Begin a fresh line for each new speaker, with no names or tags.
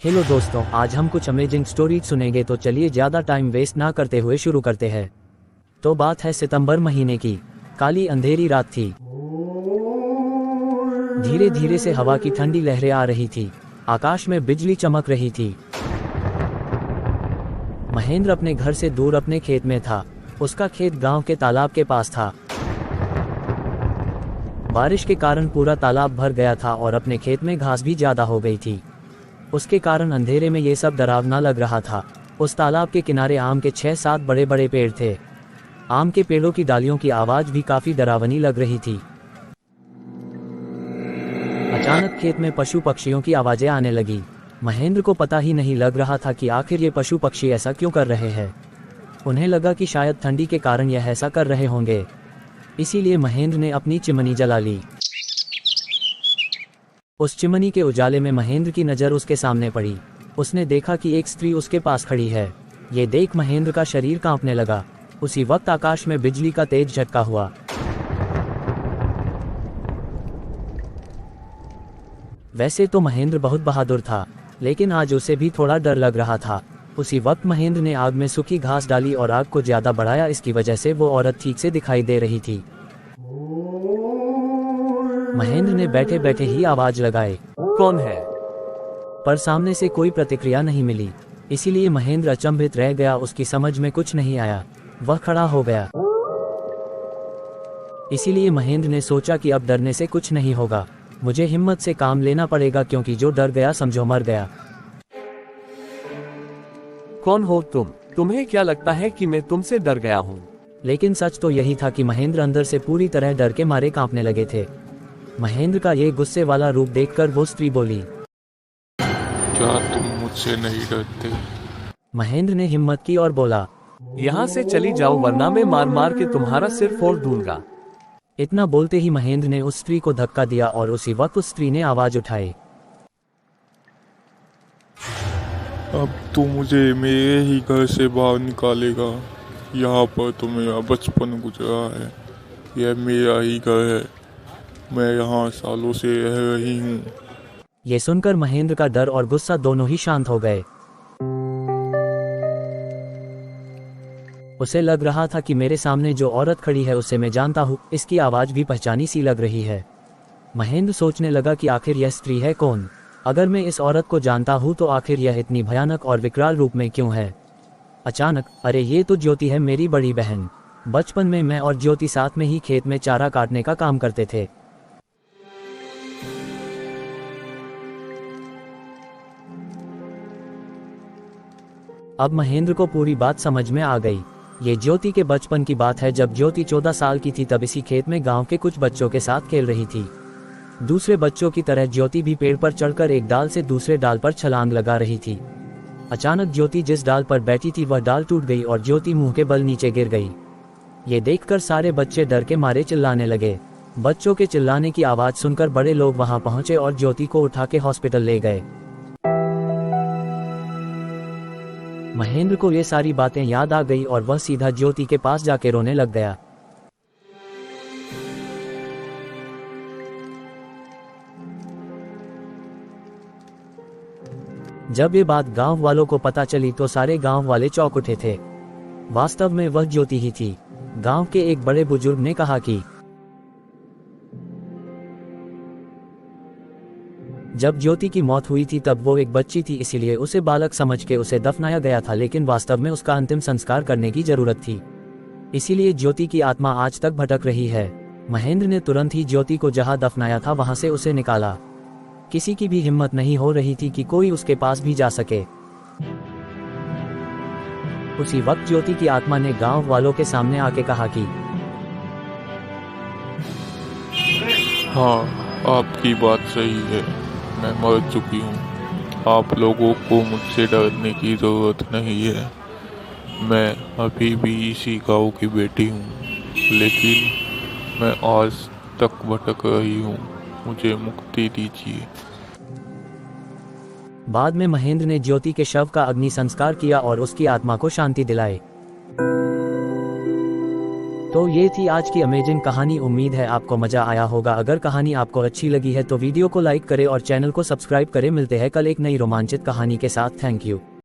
Hello दोस्तों, आज हम कुछ अमेजिंग स्टोरी सुनेंगे, तो चलिए ज़्यादा टाइम वेस्ट ना करते हुए शुरू करते हैं। तो बात है सितंबर महीने की। काली अंधेरी रात थी। धीरे धीरे से हवा की ठंडी लहरें आ रही थी। आकाश में बिजली चमक रही थी। महेंद्र अपने घर से दूर अपने खेत में था। उसका खेत गांव के तालाब के पास था। बारिश के कारण पूरा तालाब भर गया था और अपने खेत में घास भी ज्यादा हो गई थी। उसके कारण अंधेरे में ये सब डरावना लग रहा था। उस तालाब के किनारे आम के 6-7 बड़े बड़े पेड़ थे। आम के पेड़ों की डालियों की आवाज भी काफी डरावनी लग रही थी। अचानक खेत में पशु पक्षियों की आवाजें आने लगी। महेंद्र को पता ही नहीं लग रहा था कि आखिर ये पशु पक्षी ऐसा क्यों कर रहे हैं। उन्हें लगा कि शायद ठंडी के कारण यह ऐसा कर रहे होंगे, इसीलिए महेंद्र ने अपनी चिमनी जला ली। उस चिमनी के उजाले में महेंद्र की नज़र उसके सामने पड़ी। उसने देखा कि एक स्त्री उसके पास खड़ी है। ये देख महेंद्र का शरीर कांपने लगा। उसी वक्त आकाश में बिजली का तेज झटका हुआ। वैसे तो महेंद्र बहुत बहादुर था, लेकिन आज उसे भी थोड़ा डर लग रहा था। उसी वक्त महेंद्र ने आग में सूखी घास डाली और आग को ज्यादा बढ़ाया। इसकी वजह से वो औरत ठीक से दिखाई दे रही थी। महेंद्र ने बैठे बैठे ही आवाज लगाई,
कौन है?
पर सामने से कोई प्रतिक्रिया नहीं मिली। इसीलिए महेंद्र अचंभित रह गया। उसकी समझ में कुछ नहीं आया। वह खड़ा हो गया। इसीलिए महेंद्र ने सोचा कि अब डरने से कुछ नहीं होगा। मुझे हिम्मत से काम लेना पड़ेगा, क्योंकि जो डर गया समझो मर गया।
कौन हो तुम? तुम्हें क्या लगता है कि मैं तुमसे डर गया हूँ?
लेकिन सच तो यही था कि महेंद्र अंदर से पूरी तरह डर के मारे कांपने लगे थे। महेंद्र का ये गुस्से वाला रूप देखकर वो स्त्री बोली,
क्या तुम मुझसे नहीं डरते?
महेंद्र ने हिम्मत की और बोला,
यहाँ से चली जाओ, वरना मैं मार मार के तुम्हारा सिर फोड़ दूंगा।
इतना बोलते ही महेंद्र ने उस स्त्री को धक्का दिया और उसी वक्त उस स्त्री ने आवाज उठाई,
अब तू मुझे मेरे ही घर से बाहर निकालेगा। यहाँ पर तो मेरा बचपन गुजरा है। यह मेरा ही घर है। मैं यहाँ सालों से रह रही हूँ।
ये सुनकर महेंद्र का डर और गुस्सा दोनों ही शांत हो गए। उसे लग रहा था कि मेरे सामने जो औरत खड़ी है उसे मैं जानता हूँ। इसकी आवाज भी पहचानी सी लग रही है। महेंद्र सोचने लगा कि आखिर यह स्त्री है कौन। अगर मैं इस औरत को जानता हूँ तो आखिर यह इतनी भयानक और विकराल रूप में क्यों है। अचानक, अरे ये तो ज्योति है, मेरी बड़ी बहन। बचपन में मैं और ज्योति साथ में ही खेत में चारा काटने का काम करते थे। अब महेंद्र को पूरी बात समझ में आ गई। ये ज्योति के बचपन की बात है। जब ज्योति 14 साल की थी तब इसी खेत में गांव के कुछ बच्चों के साथ खेल रही थी। दूसरे बच्चों की तरह ज्योति भी पेड़ पर चढ़कर एक डाल से दूसरे डाल पर छलांग लगा रही थी। अचानक ज्योति जिस डाल पर बैठी थी वह डाल टूट गई और ज्योति मुंह के बल नीचे गिर गई। ये देखकर सारे बच्चे डर के मारे चिल्लाने लगे। बच्चों के चिल्लाने की आवाज सुनकर बड़े लोग वहां पहुंचे और ज्योति को उठा के हॉस्पिटल ले गए। महेंद्र को ये सारी बातें याद आ गई और वह सीधा ज्योति के पास जाके रोने लग गया। जब ये बात गांव वालों को पता चली तो सारे गांव वाले चौंक उठे थे। वास्तव में वह ज्योति ही थी। गांव के एक बड़े बुजुर्ग ने कहा कि जब ज्योति की मौत हुई थी तब वो एक बच्ची थी, इसीलिए उसे बालक समझ के उसे दफनाया गया था, लेकिन वास्तव में उसका अंतिम संस्कार करने की जरूरत थी। इसीलिए ज्योति की आत्मा आज तक भटक रही है। महेंद्र ने तुरंत ही ज्योति को जहां दफनाया था वहां से उसे निकाला। किसी की भी हिम्मत नहीं हो रही थी कि कोई उसके पास भी जा सके। उसी वक्त ज्योति की आत्मा ने गांव वालों के सामने आके कहा कि
हाँ, आपकी बात सही है। मैं मर चुकी हूँ। आप लोगों को मुझसे डरने की ज़रूरत नहीं है। मैं अभी भी इसी गाँव की बेटी हूँ, लेकिन मैं आज तक भटक रही हूँ। मुझे मुक्ति दीजिए।
बाद में महेंद्र ने ज्योति के शव का अग्नि संस्कार किया और उसकी आत्मा को शांति दिलाई। तो ये थी आज की अमेजिंग कहानी। उम्मीद है आपको मजा आया होगा। अगर कहानी आपको अच्छी लगी है तो वीडियो को लाइक करें और चैनल को सब्सक्राइब करें। मिलते हैं कल एक नई रोमांचित कहानी के साथ। Thank you.